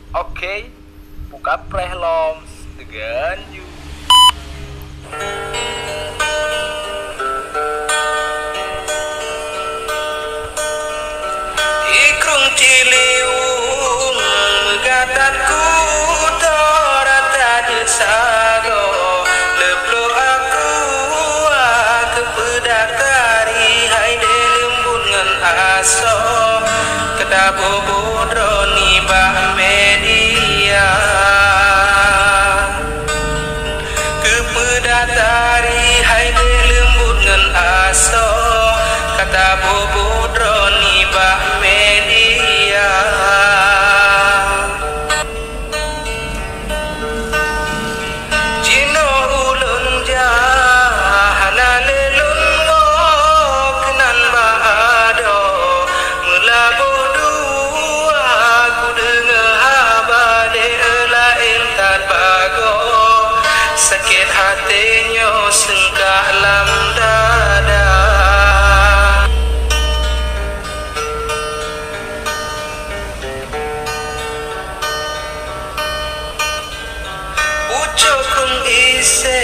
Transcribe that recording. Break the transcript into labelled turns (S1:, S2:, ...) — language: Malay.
S1: Oke, buka prehlom dengan you.
S2: Ikrung ciliung megatatku torata desago leblo aku pedakari hai delembun ngan aso kedabo bodroni ba media kepedatari hai delembun ngan aso kata bodroni ba media Jino ulun jahana lelun mo kenan baado mula bodu aku dengar habade lain tak bago sakit hatinya sengkak lam dada Ucapkan ise